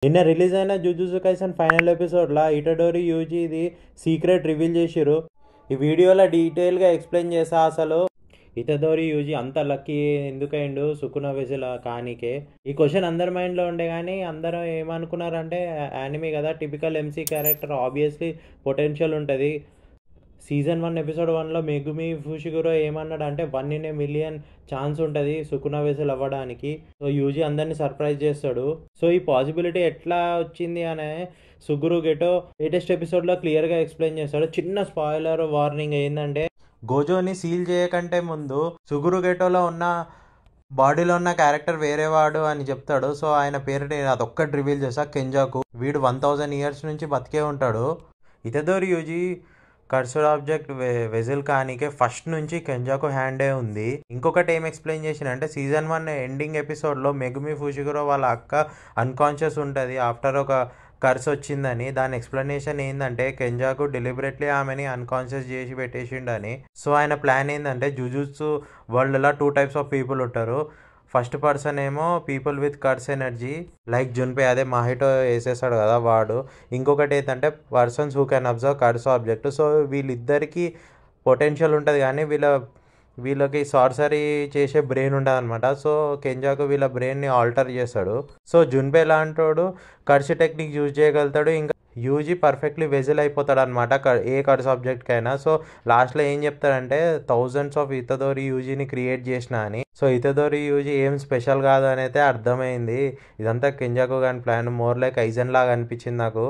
నిన్న రిలీజ్ అయిన jujutsu Kaisen final ఎపిసోడ్లో ఇటడోరి యూజీ ఇది సీక్రెట్ రివీల్ చేసిరు. ఈ వీడియోలో డీటెయిల్గా ఎక్స్ప్లెయిన్ చేసా అసలు ఇతడోరి యూజీ అంత లక్కీ ఎందుకైండు సుకున వెజిల కానీకే. ఈ క్వశ్చన్ అందరి మైండ్లో ఉండే కానీ అందరూ ఏమనుకున్నారంటే యానిమీ కదా, typical MC character, obviously potential ఉంటుంది. సీజన్ 1 ఎపిసోడ్ 1లో మెగుమి ఫుషిగురో ఏమన్నాడు అంటే 1 in a million ఛాన్స్ ఉంటుంది సుకున వెసల్ అవ్వడానికి. సో యూజీ అందరినీ సర్ప్రైజ్ చేస్తాడు. సో ఈ పాసిబిలిటీ ఎట్లా వచ్చింది అనే సుగురు గెటో లేటెస్ట్ ఎపిసోడ్లో క్లియర్గా ఎక్స్ప్లెయిన్ చేస్తాడు. చిన్న స్పాయిలర్ వార్నింగ్ ఏంటంటే గోజోని సీల్ చేయకంటే ముందు సుగురు గెటోలో ఉన్న బాడీలో ఉన్న క్యారెక్టర్ వేరేవాడు అని చెప్తాడు. సో ఆయన పేరు నేను అదొక్కటి రివీల్ చేస్తా, కెంజాకు. వీడు 1000 years నుంచి బతికే ఉంటాడు. Itadori Yuji cursed object vessel కానీకే ఫస్ట్ నుంచి కెంజాకు హ్యాండే ఉంది. ఇంకొకటి ఏం ఎక్స్ప్లెయిన్ చేసినంటే సీజన్ 1 ఎండింగ్ ఎపిసోడ్లో మెగుమి ఫుషిగురో వాళ్ళ అక్క అన్కాన్షియస్ ఉంటుంది ఆఫ్టర్ ఒక కర్స్ వచ్చిందని. దాని ఎక్స్ప్లెనేషన్ ఏంటంటే కెంజాకు డెలిబరేట్లీ ఆమెని అన్కాన్షియస్ చేసి పెట్టేసిండని. సో ఆయన ప్లాన్ ఏంటంటే జుజుత్సు వరల్డ్లో 2 types ఆఫ్ పీపుల్ ఉంటారు. ఫస్ట్ పర్సన్ ఏమో people with curse energy like Junpei, అదే మాహిటో వేసేస్తాడు కదా వాడు. ఇంకొకటి ఏంటంటే persons who can observe curse object. So వీళ్ళిద్దరికి పొటెన్షియల్ ఉంటుంది కానీ వీళ్ళకి సార్సరీ చేసే బ్రెయిన్ ఉంటుంది అనమాట. సో కెంజాకు వీళ్ళ బ్రెయిన్ని ఆల్టర్ చేస్తాడు. సో జున్పే లాంటోడు కర్స్ టెక్నిక్ యూజ్ చేయగలుగుతాడు. ఇంకా యూజీ పర్ఫెక్ట్లీ వెజిల్ అయిపోతాడు అనమాట ఏ కర్స్ ఆబ్జెక్ట్కైనా. సో లాస్ట్లో ఏం చెప్తాడంటే థౌజండ్స్ ఆఫ్ ఇతడోరి యూజీని క్రియేట్ చేసిన అని. సో ఇతడోరి యూజీ ఏం స్పెషల్ కాదు అని అయితే అర్థమైంది. ఇదంతా కెంజాకు కానీ ప్లాన్ మోర్ లైక్ ఐజన్ లాగా అనిపించింది నాకు.